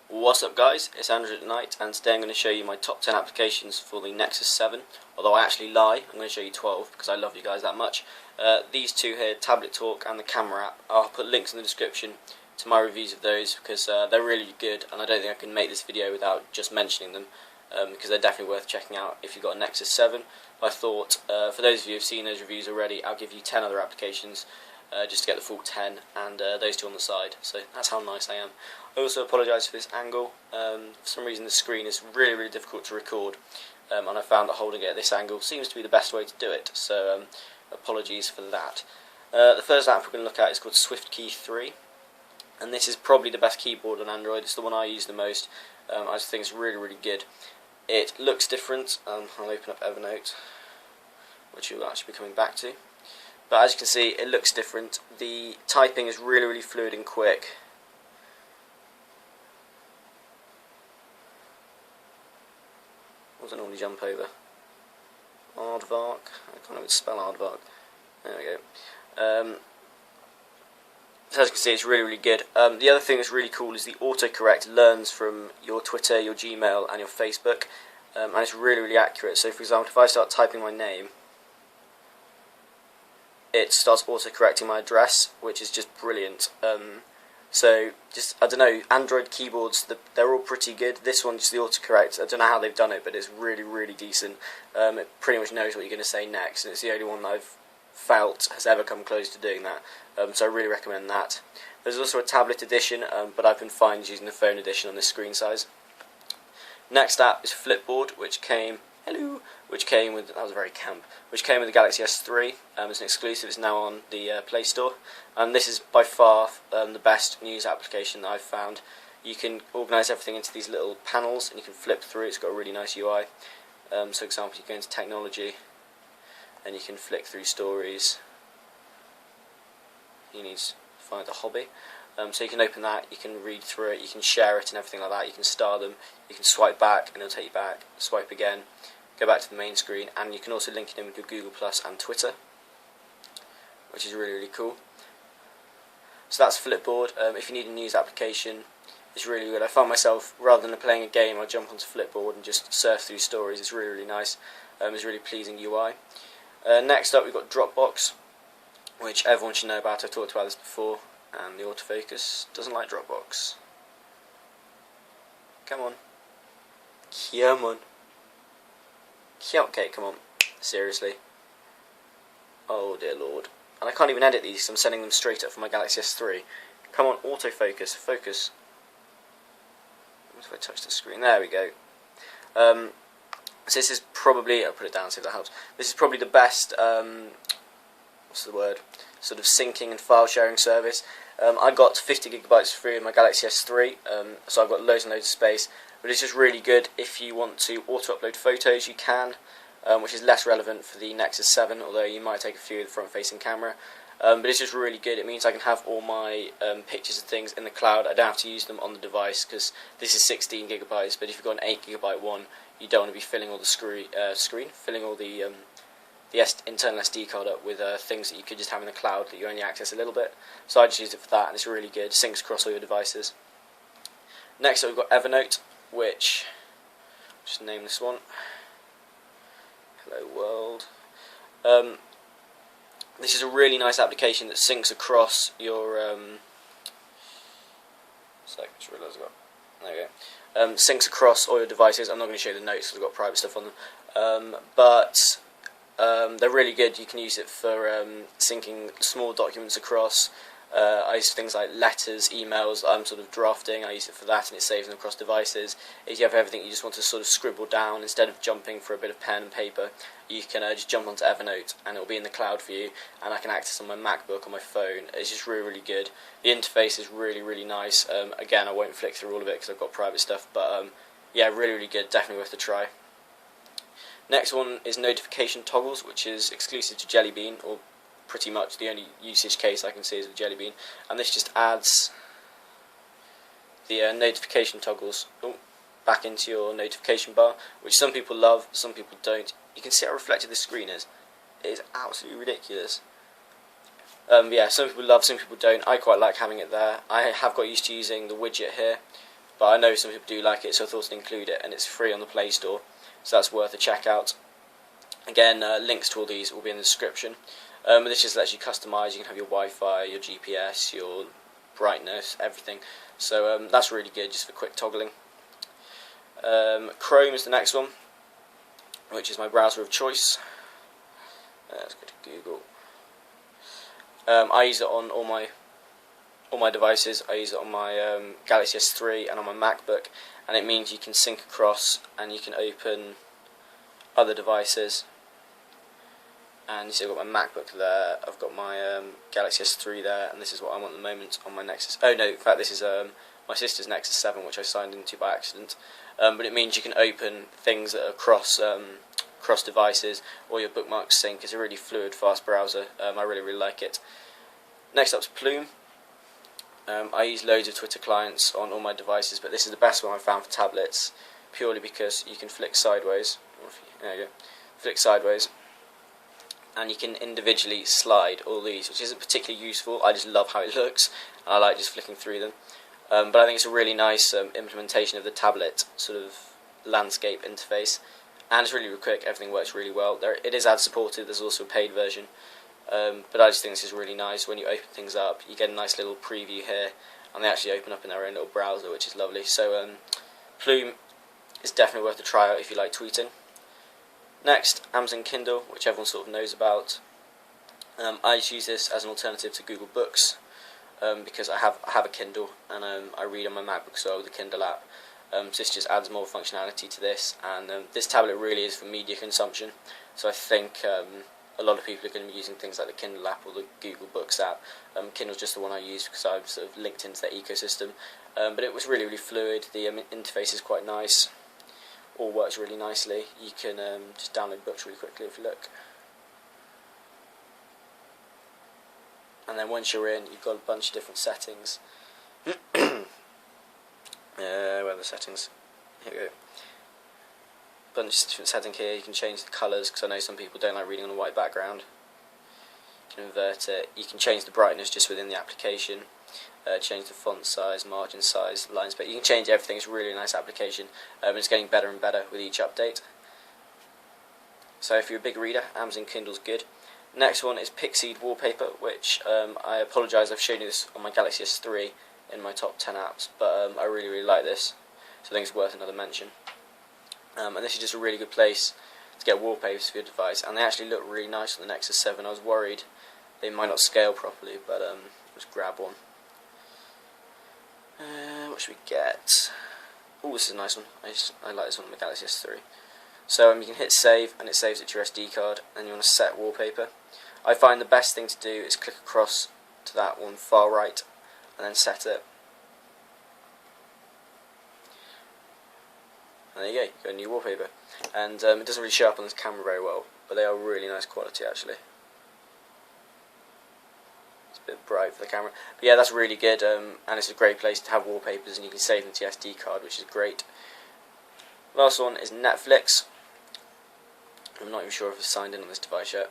What's up guys, it's Andrew tonight, and today I'm going to show you my top 10 applications for the Nexus 7, although I actually lie, I'm going to show you 12 because I love you guys that much. These two here, Tablet Talk and the camera app, I'll put links in the description to my reviews of those because they're really good, and I don't think I can make this video without just mentioning them because they're definitely worth checking out if you've got a Nexus 7. But I thought, for those of you who've seen those reviews already, I'll give you 10 other applications just to get the full 10, and those two on the side, so that's how nice I am. I also apologise for this angle. For some reason the screen is really difficult to record, and I found that holding it at this angle seems to be the best way to do it, so apologies for that. The first app we're going to look at is called SwiftKey 3, and this is probably the best keyboard on Android. It's the one I use the most. I just think it's really good. It looks different. I'll open up Evernote, which you'll actually be coming back to. But as you can see, it looks different. The typing is really fluid and quick. What does it normally jump over? Aardvark. I can't even spell aardvark. There we go. So as you can see, it's really good. The other thing that's really cool is the autocorrect learns from your Twitter, your Gmail, and your Facebook, and it's really accurate. So, for example, if I start typing my name, it starts autocorrecting my address, which is just brilliant. So, I don't know, Android keyboards, they're all pretty good. This one, just the autocorrect, I don't know how they've done it, but it's really decent. It pretty much knows what you're going to say next, and it's the only one that I've felt has ever come close to doing that. So I really recommend that. There's also a tablet edition, but I've been fine using the phone edition on this screen size. Next app is Flipboard, which came with, that was very camp, which came with the Galaxy S3. It's an exclusive, it's now on the Play Store, and this is by far the best news application that I've found. You can organise everything into these little panels, and you can flip through. It's got a really nice UI. So for example, you go into technology, and you can flick through stories. You need to find a hobby. So you can open that, you can read through it, you can share it and everything like that, you can star them, you can swipe back and it'll take you back, swipe again, go back to the main screen, and you can also link it in with your Google Plus and Twitter, which is really cool. So that's Flipboard. If you need a news application, it's really good. I found myself, rather than playing a game, I jump onto Flipboard and just surf through stories. It's really nice. It's a really pleasing UI. Next up we've got Dropbox, which everyone should know about. I've talked about this before, and the autofocus doesn't like Dropbox. Come on. Okay, come on. Seriously. Oh dear lord. And I can't even edit these because I'm sending them straight up from my Galaxy S3. Come on, autofocus. Focus. What if I touch the screen? There we go. So this is probably, I'll put it down, see if that helps. This is probably the best, what's the word, sort of syncing and file sharing service. I got 50 gigabytes free in my Galaxy S3, so I've got loads and loads of space. But it's just really good if you want to auto-upload photos, you can, which is less relevant for the Nexus 7, although you might take a few with the front-facing camera. But it's just really good. It means I can have all my pictures and things in the cloud. I don't have to use them on the device because this is 16 gigabytes. But if you've got an 8 gigabyte one, you don't want to be filling all the filling all the internal SD card up with things that you could just have in the cloud that you only access a little bit. So I just use it for that, and it's really good. Syncs across all your devices. Next up, we've got Evernote, which just name this one. Hello world. This is a really nice application that syncs across your just realised I got. There you go. Syncs across all your devices. I'm not going to show you the notes because I've got private stuff on them, but they're really good. You can use it for syncing small documents across. I use things like letters, emails I'm sort of drafting. I use it for that, and it saves them across devices. If you have everything you just want to sort of scribble down, instead of jumping for a bit of pen and paper, you can just jump onto Evernote and it'll be in the cloud for you, and I can access on my MacBook or my phone. It's just really good. The interface is really nice. Again, I won't flick through all of it because I've got private stuff, but yeah, really good. Definitely worth a try. Next one is notification toggles, which is exclusive to Jelly Bean, or pretty much the only usage case I can see is with Jelly Bean, and this just adds the notification toggles back into your notification bar, which some people love, some people don't. You can see how reflective this screen is. It is absolutely ridiculous. Yeah, some people love, some people don't. I quite like having it there. I have got used to using the widget here, but I know some people do like it, so I thought I'd include it, and it's free on the Play Store, so that's worth a check out. Again, links to all these will be in the description. But this just lets you customise. You can have your Wi-Fi, your GPS, your brightness, everything. So that's really good, just for quick toggling. Chrome is the next one, which is my browser of choice. Let's go to Google. I use it on all my devices. I use it on my Galaxy S3 and on my MacBook, and it means you can sync across and you can open other devices. And you see I've got my MacBook there, I've got my Galaxy S3 there, and this is what I'm on at the moment on my Nexus. Oh no, in fact this is my sister's Nexus 7, which I signed into by accident. But it means you can open things that are cross devices, or your bookmarks sync. It's a really fluid, fast browser. I really like it. Next up is Plume. I use loads of Twitter clients on all my devices, but this is the best one I've found for tablets, purely because you can flick sideways. There you go. Flick sideways. And you can individually slide all these, which isn't particularly useful. I just love how it looks, and I like just flicking through them. But I think it's a really nice implementation of the tablet sort of landscape interface, and it's really quick. Everything works really well. It is ad supported. There's also a paid version, but I just think this is really nice. When you open things up, you get a nice little preview here, and they actually open up in their own little browser, which is lovely. So Plume is definitely worth a try out if you like tweeting. Next, Amazon Kindle, which everyone sort of knows about. I just use this as an alternative to Google Books, because I have a Kindle, and I read on my MacBook as well with the Kindle app. So this just adds more functionality to this, and this tablet really is for media consumption. So I think a lot of people are going to be using things like the Kindle app or the Google Books app. Kindle's just the one I use because I've sort of linked into their ecosystem. But it was really fluid. The interface is quite nice. All works really nicely. You can just download books really quickly if you look. And then once you're in, you've got a bunch of different settings. Where are the settings? Here we go. Bunch of different settings here. You can change the colours, because I know some people don't like reading on a white background. You can invert it. You can change the brightness just within the application. Change the font size, margin size, line space. You can change everything. It's a really nice application. It's getting better and better with each update. So if you're a big reader, Amazon Kindle's good. Next one is Pixseed wallpaper, which I apologise, I've shown you this on my Galaxy S3 in my top 10 apps, but I really like this, so I think it's worth another mention. And this is just a really good place to get wallpapers for your device, and they actually look really nice on the Nexus 7. I was worried they might not scale properly, but let's grab one. What should we get? Oh, this is a nice one. I like this one on my Galaxy S3. So you can hit save, and it saves it to your SD card, and you want to set wallpaper. I find the best thing to do is click across to that one far right, and then set it. And there you go, you've got a new wallpaper. And it doesn't really show up on this camera very well, but they are really nice quality actually. It's a bit bright for the camera. But yeah, that's really good, and it's a great place to have wallpapers, and you can save them to your SD card, which is great. Last one is Netflix. I'm not even sure if it's signed in on this device yet.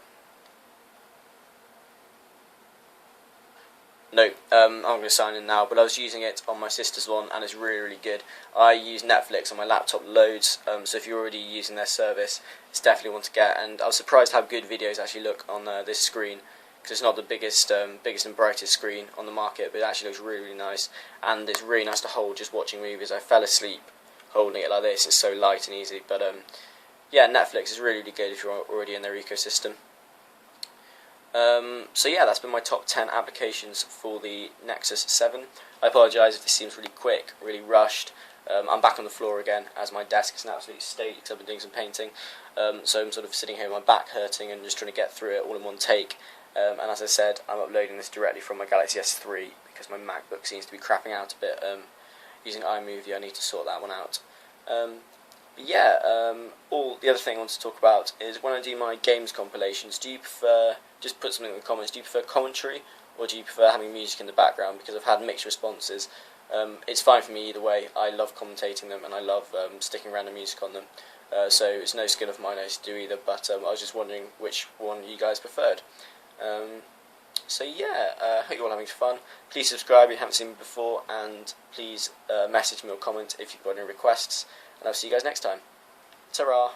No, I'm going to sign in now, but I was using it on my sister's one, and it's really good. I use Netflix on my laptop loads, so if you're already using their service, it's definitely one to get. And I was surprised how good videos actually look on this screen, because it's not the biggest and brightest screen on the market, but it actually looks really nice, and it's really nice to hold just watching movies. I fell asleep holding it like this. It's so light and easy, but yeah, Netflix is really good if you're already in their ecosystem. So yeah, that's been my top 10 applications for the Nexus 7. I apologise if this seems really quick, really rushed. I'm back on the floor again, as my desk is an absolute state because I've been doing some painting. So I'm sort of sitting here with my back hurting and just trying to get through it all in one take. And as I said, I'm uploading this directly from my Galaxy S3 because my MacBook seems to be crapping out a bit. Using iMovie, I need to sort that one out. But yeah, all the other thing I want to talk about is when I do my games compilations, do you prefer, just put something in the comments, do you prefer commentary or do you prefer having music in the background? Because I've had mixed responses. It's fine for me either way. I love commentating them and I love sticking random music on them. So it's no skill of mine to do either, but I was just wondering which one you guys preferred. So yeah, hope you're all having fun. Please subscribe if you haven't seen me before, and please message me or comment if you've got any requests, and I'll see you guys next time. Ta-ra!